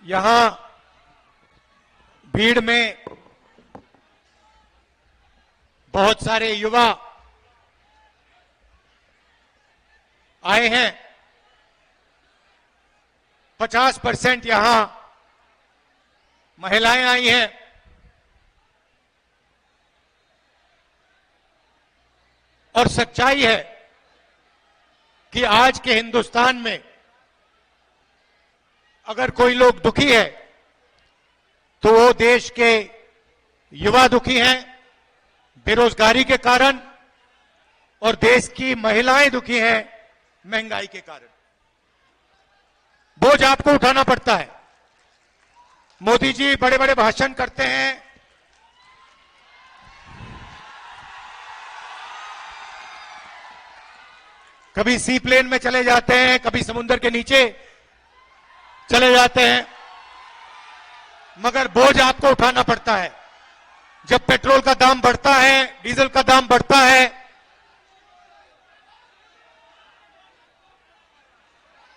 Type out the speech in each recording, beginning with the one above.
यहां भीड़ में बहुत सारे युवा आए हैं। 50% यहां महिलाएं आई हैं। और सच्चाई है कि आज के हिंदुस्तान में अगर कोई लोग दुखी है तो वो देश के युवा दुखी हैं बेरोजगारी के कारण, और देश की महिलाएं दुखी हैं महंगाई के कारण। बोझ आपको उठाना पड़ता है। मोदी जी बड़े बड़े भाषण करते हैं, कभी सी प्लेन में चले जाते हैं, कभी समुद्र के नीचे चले जाते हैं, मगर बोझ आपको उठाना पड़ता है। जब पेट्रोल का दाम बढ़ता है, डीजल का दाम बढ़ता है,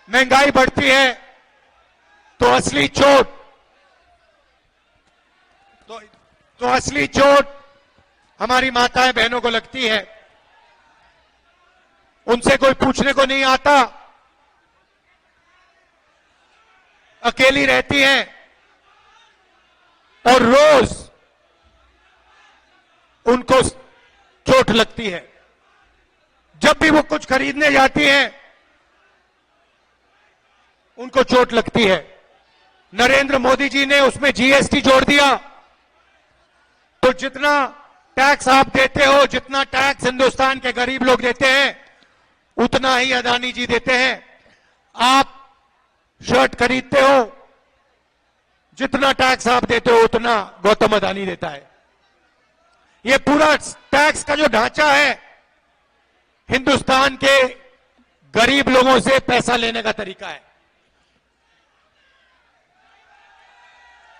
महंगाई बढ़ती है, तो असली चोट असली चोट हमारी माताएं बहनों को लगती है। उनसे कोई पूछने को नहीं आता, अकेली रहती हैं और रोज उनको चोट लगती है। जब भी वो कुछ खरीदने जाती हैं उनको चोट लगती है। नरेंद्र मोदी जी ने उसमें जीएसटी जोड़ दिया, तो जितना टैक्स आप देते हो, जितना टैक्स हिंदुस्तान के गरीब लोग देते हैं, उतना ही अदानी जी देते हैं। आप शर्ट खरीदते हो, जितना टैक्स आप देते हो उतना गौतम अदानी देता है। ये पूरा टैक्स का जो ढांचा है, हिंदुस्तान के गरीब लोगों से पैसा लेने का तरीका है।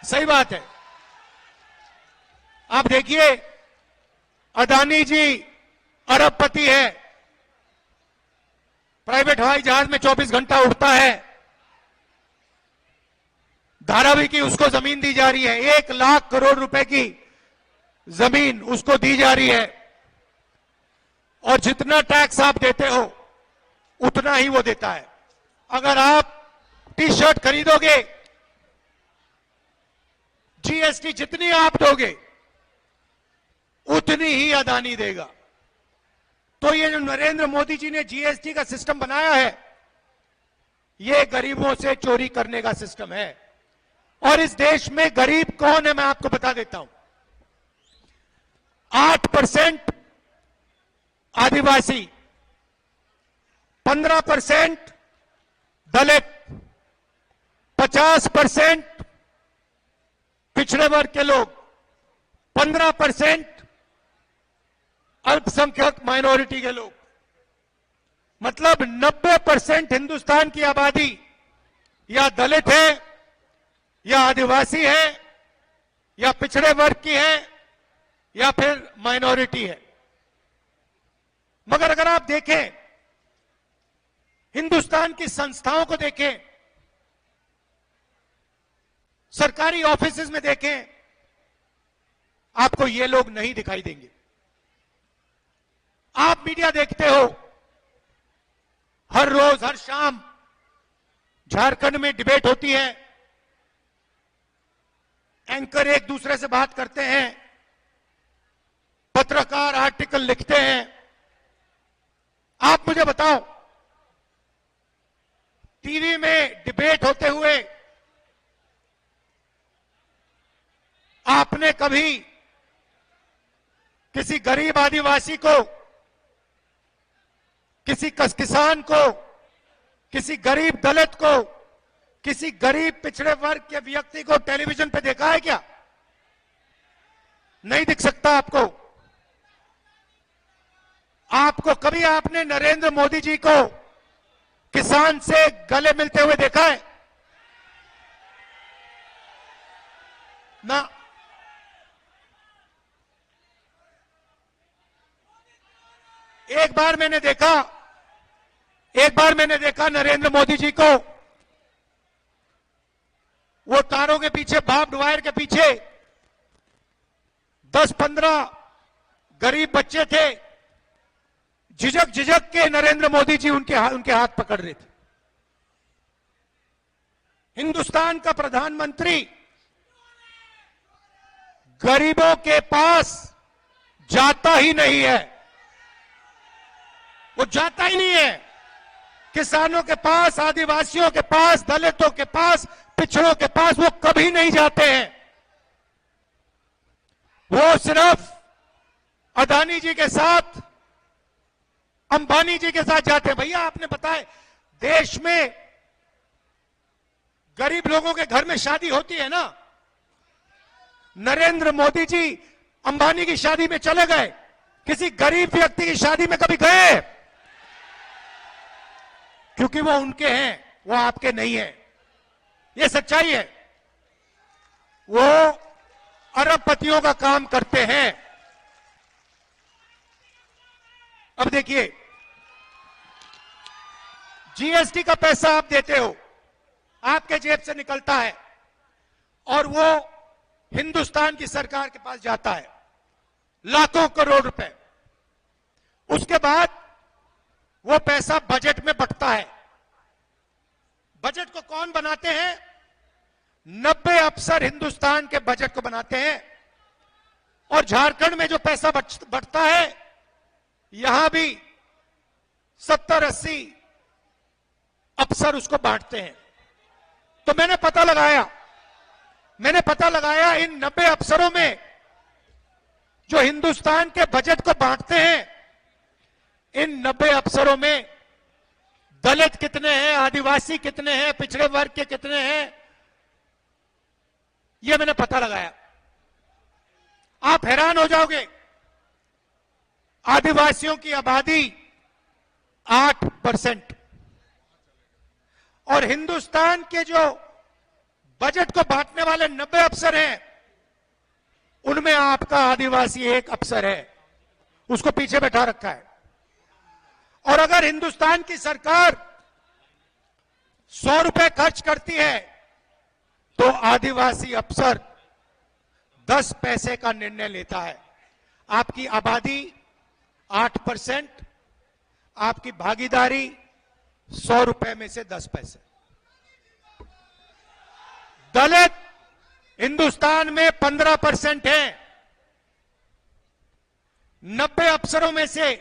सही बात है। आप देखिए, अदानी जी अरबपति है, प्राइवेट हवाई जहाज में 24 घंटा उड़ता है, धारावी की उसको जमीन दी जा रही है, 1 लाख करोड़ रुपए की जमीन उसको दी जा रही है, और जितना टैक्स आप देते हो उतना ही वो देता है। अगर आप टी शर्ट खरीदोगे, जीएसटी जितनी आप दोगे उतनी ही अदानी देगा। तो ये जो नरेंद्र मोदी जी ने जीएसटी का सिस्टम बनाया है, ये गरीबों से चोरी करने का सिस्टम है। और इस देश में गरीब कौन है मैं आपको बता देता हूं। 8% आदिवासी, 15% दलित, 50% पिछड़े वर्ग के लोग, 15% अल्पसंख्यक माइनॉरिटी के लोग, मतलब 90% हिंदुस्तान की आबादी या दलित है, या आदिवासी है, या पिछड़े वर्ग की है, या फिर माइनॉरिटी है। मगर अगर आप देखें, हिंदुस्तान की संस्थाओं को देखें, सरकारी ऑफिसेज में देखें, आपको ये लोग नहीं दिखाई देंगे। आप मीडिया देखते हो, हर रोज हर शाम झारखंड में डिबेट होती है, एंकर एक दूसरे से बात करते हैं, पत्रकार आर्टिकल लिखते हैं। आप मुझे बताओ, टीवी में डिबेट होते हुए आपने कभी किसी गरीब आदिवासी को, किसी किसान को, किसी गरीब दलित को, किसी गरीब पिछड़े वर्ग के व्यक्ति को टेलीविजन पे देखा है क्या? नहीं दिख सकता आपको। आपको कभी आपने नरेंद्र मोदी जी को किसान से गले मिलते हुए देखा है? ना। एक बार मैंने देखा नरेंद्र मोदी जी को, वो तारों के पीछे, बार्ब्ड वायर के पीछे 10-15 गरीब बच्चे थे, झिझक झिझक के नरेंद्र मोदी जी उनके हाथ पकड़ रहे थे। हिंदुस्तान का प्रधानमंत्री गरीबों के पास जाता ही नहीं है, वो जाता ही नहीं है। किसानों के पास, आदिवासियों के पास, दलितों के पास, पिछड़ों के पास वो कभी नहीं जाते हैं। वो सिर्फ अदानी जी के साथ, अंबानी जी के साथ जाते हैं। भैया आपने बताया, देश में गरीब लोगों के घर में शादी होती है ना, नरेंद्र मोदी जी अंबानी की शादी में चले गए, किसी गरीब व्यक्ति की शादी में कभी गए? क्योंकि वो उनके हैं, वो आपके नहीं है। ये सच्चाई है। वो अरबपतियों का काम करते हैं। अब देखिए, जीएसटी का पैसा आप देते हो, आपके जेब से निकलता है और वो हिंदुस्तान की सरकार के पास जाता है, लाखों करोड़ रुपए। उसके बाद वो पैसा बजट में बंटता है। बजट को कौन बनाते हैं? 90 अफसर हिंदुस्तान के बजट को बनाते हैं। और झारखंड में जो पैसा बंटता है, यहां भी 70-80 अफसर उसको बांटते हैं। तो मैंने पता लगाया इन 90 अफसरों में जो हिंदुस्तान के बजट को बांटते हैं, इन 90 अफसरों में दलित कितने हैं, आदिवासी कितने हैं, पिछड़े वर्ग के कितने हैं, यह मैंने पता लगाया। आप हैरान हो जाओगे। आदिवासियों की आबादी 8% और हिंदुस्तान के जो बजट को बांटने वाले 90 अफसर हैं, उनमें आपका आदिवासी एक अफसर है, उसको पीछे बैठा रखा है। और अगर हिंदुस्तान की सरकार 100 रुपए खर्च करती है तो आदिवासी अफसर 10 पैसे का निर्णय लेता है। आपकी आबादी 8%, आपकी भागीदारी 100 रुपए में से 10 पैसे। दलित हिंदुस्तान में 15% है। 90 अफसरों में से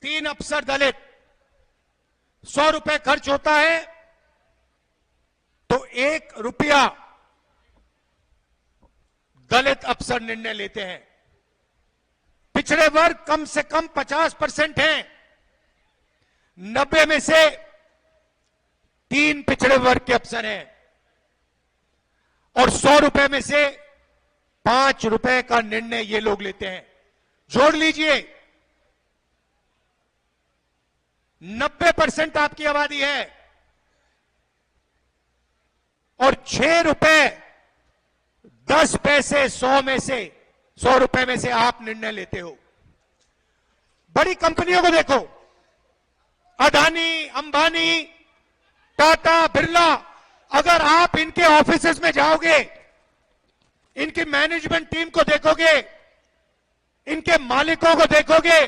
3 अफसर दलित। 100 रुपए खर्च होता है तो 1 रुपया दलित अफसर निर्णय लेते हैं। पिछड़े वर्ग कम से कम 50% हैं। 90 में से 3 पिछड़े वर्ग के अफसर हैं और 100 रुपए में से 5 रुपए का निर्णय ये लोग लेते हैं। जोड़ लीजिए, 90% आपकी आबादी है और 6 रुपए 10 पैसे 100 रुपए में से आप निर्णय लेते हो। बड़ी कंपनियों को देखो, अदानी, अंबानी, टाटा, बिरला, अगर आप इनके ऑफिसेज में जाओगे, इनकी मैनेजमेंट टीम को देखोगे, इनके मालिकों को देखोगे,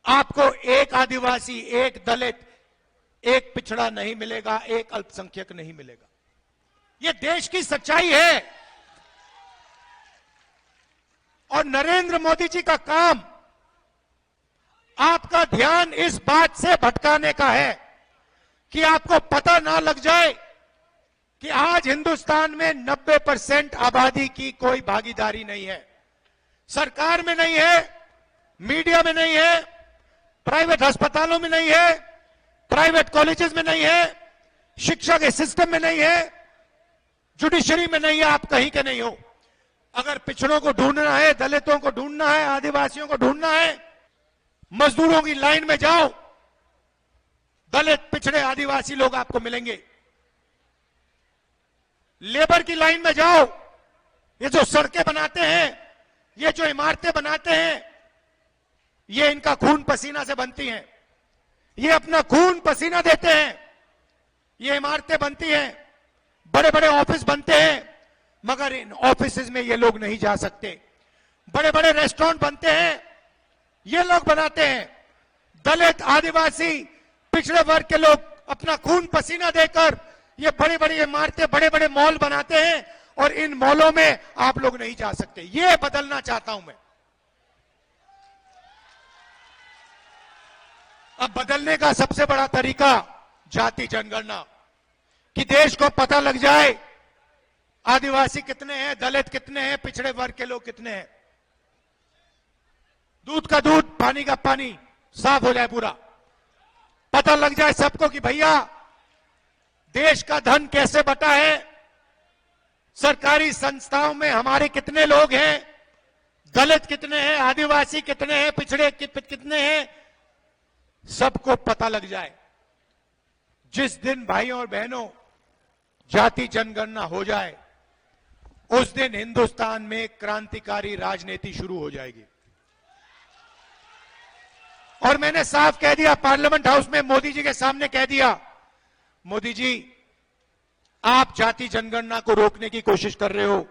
आपको एक आदिवासी, एक दलित, एक पिछड़ा नहीं मिलेगा, एक अल्पसंख्यक नहीं मिलेगा। यह देश की सच्चाई है। और नरेंद्र मोदी जी का काम आपका ध्यान इस बात से भटकाने का है कि आपको पता ना लग जाए कि आज हिंदुस्तान में 90% आबादी की कोई भागीदारी नहीं है। सरकार में नहीं है, मीडिया में नहीं है, प्राइवेट अस्पतालों में नहीं है, प्राइवेट कॉलेजेस में नहीं है, शिक्षा के सिस्टम में नहीं है, जुडिशरी में नहीं है, आप कहीं के नहीं हो। अगर पिछड़ों को ढूंढना है, दलितों को ढूंढना है, आदिवासियों को ढूंढना है, मजदूरों की लाइन में जाओ, दलित, पिछड़े, आदिवासी लोग आपको मिलेंगे। लेबर की लाइन में जाओ, ये जो सड़कें बनाते हैं, ये जो इमारतें बनाते हैं, ये इनका खून पसीना से बनती हैं। ये अपना खून पसीना देते हैं, ये इमारतें बनती हैं, बड़े बड़े ऑफिस बनते हैं, मगर इन ऑफिसेज में ये लोग नहीं जा सकते। बड़े बड़े रेस्टोरेंट बनते हैं, ये लोग बनाते हैं। दलित, आदिवासी, पिछड़े वर्ग के लोग अपना खून पसीना देकर ये बड़ी बड़ी इमारतें, बड़े बड़े मॉल बनाते हैं, और इन मॉलों में आप लोग नहीं जा सकते। ये बदलना चाहता हूं मैं। अब बदलने का सबसे बड़ा तरीका जाति जनगणना, कि देश को पता लग जाए आदिवासी कितने हैं, दलित कितने हैं, पिछड़े वर्ग के लोग कितने हैं। दूध का दूध, पानी का पानी साफ हो जाए पूरा। पता लग जाए सबको कि भैया देश का धन कैसे बटा है, सरकारी संस्थाओं में हमारे कितने लोग हैं, दलित कितने हैं, आदिवासी कितने हैं, पिछड़े कितने हैं, सबको पता लग जाए। जिस दिन भाइयों और बहनों जाति जनगणना हो जाए, उस दिन हिंदुस्तान में क्रांतिकारी राजनीति शुरू हो जाएगी। और मैंने साफ कह दिया, पार्लियामेंट हाउस में मोदी जी के सामने कह दिया, मोदी जी आप जाति जनगणना को रोकने की कोशिश कर रहे हो।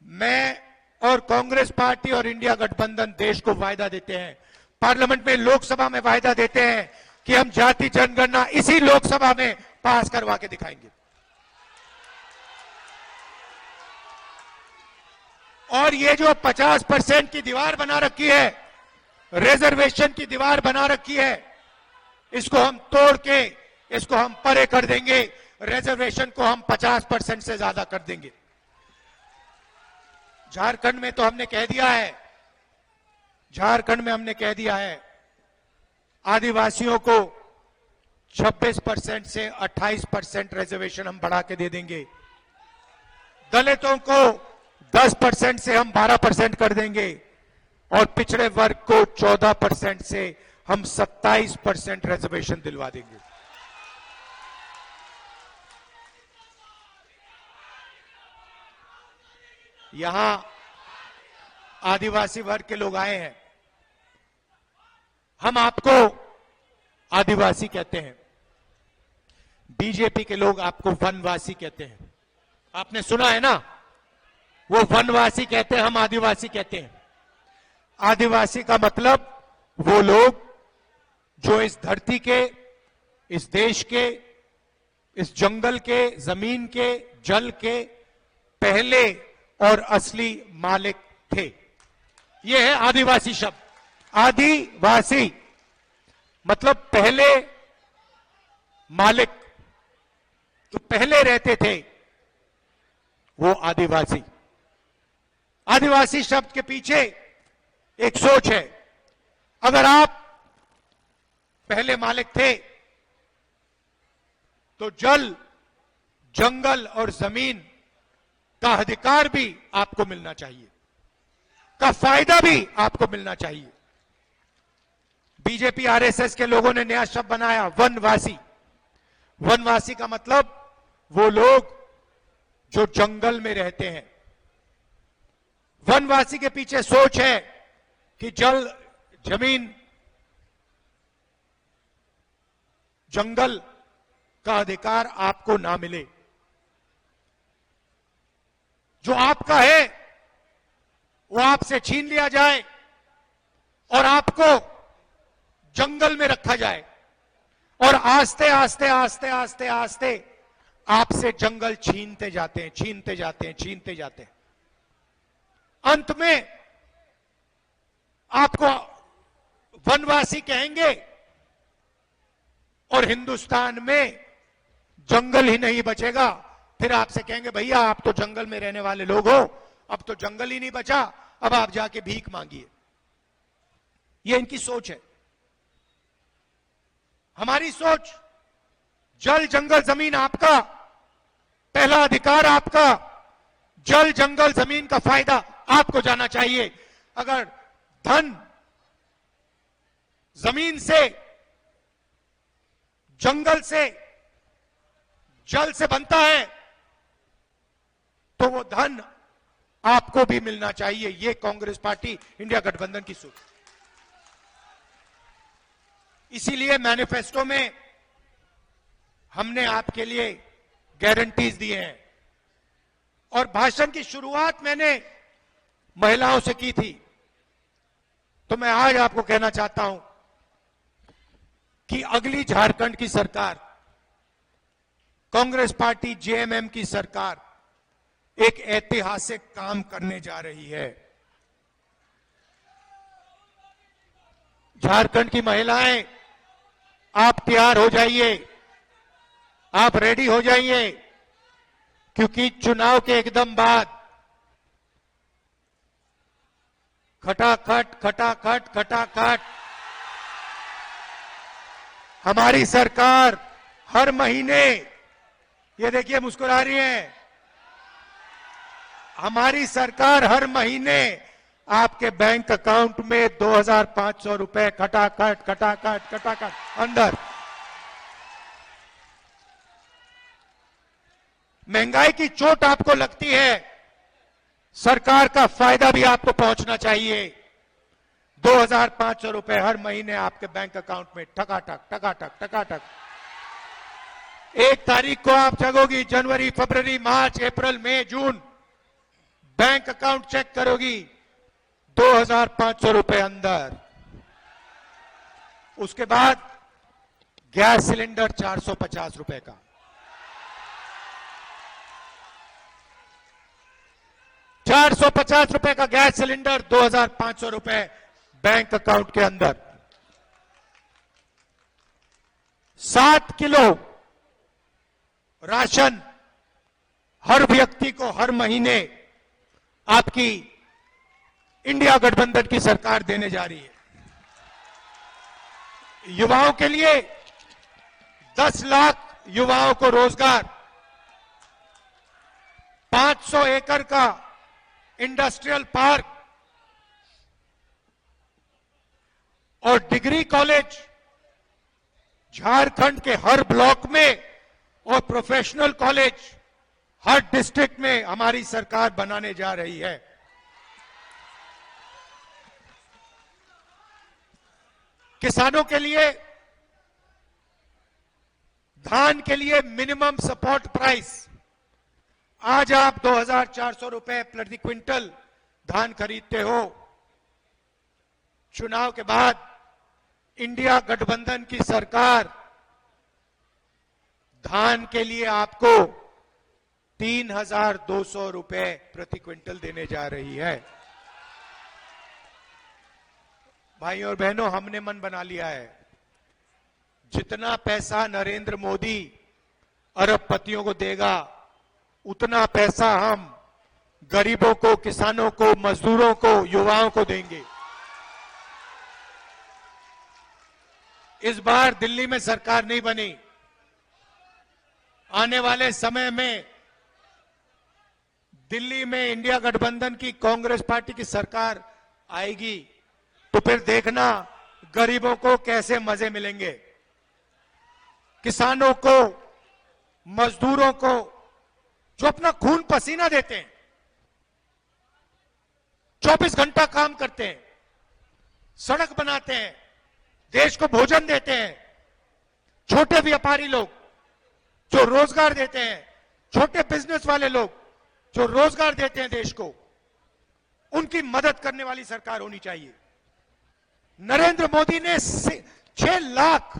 मैं और कांग्रेस पार्टी और इंडिया गठबंधन देश को वायदा देते हैं, पार्लियामेंट में, लोकसभा में वायदा देते हैं कि हम जाति जनगणना इसी लोकसभा में पास करवा के दिखाएंगे। और ये जो 50% की दीवार बना रखी है, रिजर्वेशन की दीवार बना रखी है, इसको हम तोड़ के इसको हम परे कर देंगे। रिजर्वेशन को हम 50% से ज्यादा कर देंगे। झारखंड में तो हमने कह दिया है, झारखंड में हमने कह दिया है आदिवासियों को 26% से 28% रिजर्वेशन हम बढ़ा के दे देंगे। दलितों को 10% से हम 12% कर देंगे, और पिछड़े वर्ग को 14% से हम 27% रिजर्वेशन दिलवा देंगे। यहां आदिवासी वर्ग के लोग आए हैं, हम आपको आदिवासी कहते हैं, बीजेपी के लोग आपको वनवासी कहते हैं। आपने सुना है ना, वो वनवासी कहते हैं, हम आदिवासी कहते हैं। आदिवासी का मतलब वो लोग जो इस धरती के, इस देश के, इस जंगल के, जमीन के, जल के पहले और असली मालिक थे। ये है आदिवासी शब्द। आदिवासी मतलब पहले मालिक, तो पहले रहते थे वो आदिवासी। आदिवासी शब्द के पीछे एक सोच है, अगर आप पहले मालिक थे तो जल, जंगल और जमीन का अधिकार भी आपको मिलना चाहिए, का फायदा भी आपको मिलना चाहिए। बीजेपी आरएसएस के लोगों ने नया शब्द बनाया, वनवासी। वनवासी का मतलब वो लोग जो जंगल में रहते हैं। वनवासी के पीछे सोच है कि जल, जमीन, जंगल का अधिकार आपको ना मिले, जो आपका है वो आपसे छीन लिया जाए और आपको जंगल में रखा जाए, और आस्ते आस्ते आस्ते आस्ते आस्ते आपसे जंगल छीनते जाते हैं, छीनते जाते हैं, छीनते जाते हैं। अंत में आपको वनवासी कहेंगे और हिंदुस्तान में जंगल ही नहीं बचेगा। फिर आपसे कहेंगे भैया आप तो जंगल में रहने वाले लोग हो, अब तो जंगल ही नहीं बचा, अब आप जाके भीख मांगिए। ये इनकी सोच है। हमारी सोच, जल, जंगल, जमीन आपका, पहला अधिकार आपका, जल, जंगल, जमीन का फायदा आपको जाना चाहिए। अगर धन जमीन से, जंगल से, जल से बनता है तो वो धन आपको भी मिलना चाहिए। ये कांग्रेस पार्टी, इंडिया गठबंधन की सोच। इसीलिए मैनिफेस्टो में हमने आपके लिए गारंटीज दिए हैं। और भाषण की शुरुआत मैंने महिलाओं से की थी, तो मैं आज आपको कहना चाहता हूं कि अगली झारखंड की सरकार, कांग्रेस पार्टी जेएमएम की सरकार एक ऐतिहासिक काम करने जा रही है। झारखंड की महिलाएं, आप तैयार हो जाइए, आप रेडी हो जाइए, क्योंकि चुनाव के एकदम बाद खटाखट खटाखट खटाखट हमारी सरकार हर महीने, ये देखिए मुस्कुरा रही है, हमारी सरकार हर महीने आपके बैंक अकाउंट में 2,500 रुपए खटाखट खटाखट खटाखट अंदर। महंगाई की चोट आपको लगती है, सरकार का फायदा भी आपको पहुंचना चाहिए। 2,500 रुपए हर महीने आपके बैंक अकाउंट में ठकाठक ठकाठक ठकाठक। 1 तारीख को आप जगोगी, जनवरी, फरवरी, मार्च, अप्रैल, मई, जून, बैंक अकाउंट चेक करोगी, 2,500 रुपए अंदर। उसके बाद गैस सिलेंडर 450 रुपए का, ₹450 का गैस सिलेंडर, 2,500 रुपए बैंक अकाउंट के अंदर। 7 किलो राशन हर व्यक्ति को हर महीने आपकी इंडिया गठबंधन की सरकार देने जा रही है। युवाओं के लिए 10 लाख युवाओं को रोजगार, 500 एकड़ का इंडस्ट्रियल पार्क और डिग्री कॉलेज झारखंड के हर ब्लॉक में और प्रोफेशनल कॉलेज हर डिस्ट्रिक्ट में हमारी सरकार बनाने जा रही है। किसानों के लिए धान के लिए मिनिमम सपोर्ट प्राइस, आज आप 2,400 रुपए प्रति क्विंटल धान खरीदते हो। चुनाव के बाद इंडिया गठबंधन की सरकार धान के लिए आपको 3,200 रुपए प्रति क्विंटल देने जा रही है। भाइयों और बहनों, हमने मन बना लिया है, जितना पैसा नरेंद्र मोदी अरबपतियों को देगा, उतना पैसा हम गरीबों को, किसानों को, मजदूरों को, युवाओं को देंगे। इस बार दिल्ली में सरकार नहीं बनी, आने वाले समय में दिल्ली में इंडिया गठबंधन की कांग्रेस पार्टी की सरकार आएगी, तो फिर देखना गरीबों को कैसे मजे मिलेंगे, किसानों को, मजदूरों को, जो अपना खून पसीना देते हैं, 24 घंटा काम करते हैं, सड़क बनाते हैं, देश को भोजन देते हैं, छोटे व्यापारी लोग जो रोजगार देते हैं, छोटे बिजनेस वाले लोग जो रोजगार देते हैं देश को, उनकी मदद करने वाली सरकार होनी चाहिए। नरेंद्र मोदी ने 6 लाख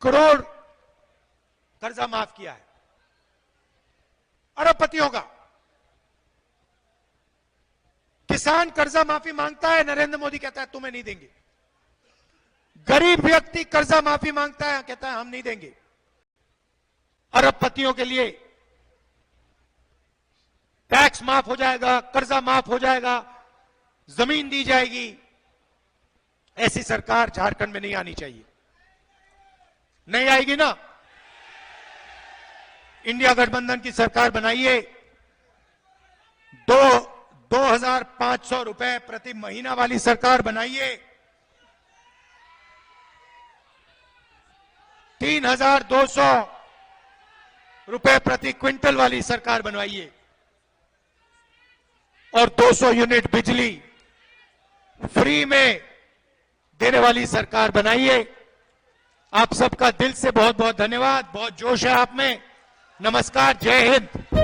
करोड़ कर्जा माफ किया है अरबपतियों का। किसान कर्जा माफी मांगता है, नरेंद्र मोदी कहता है तुम्हें नहीं देंगे। गरीब व्यक्ति कर्जा माफी मांगता है, कहता है हम नहीं देंगे। अरबपतियों के लिए टैक्स माफ हो जाएगा, कर्जा माफ हो जाएगा, जमीन दी जाएगी। ऐसी सरकार झारखंड में नहीं आनी चाहिए। नहीं आएगी ना? इंडिया गठबंधन की सरकार बनाइए, 2,500 रुपए प्रति महीना वाली सरकार बनाइए, 3,200 रुपए प्रति क्विंटल वाली सरकार बनवाइए और 200 यूनिट बिजली फ्री में देने वाली सरकार बनाइए आप सबका दिल से बहुत बहुत धन्यवाद। बहुत जोश है आप में। नमस्कार, जय हिंद।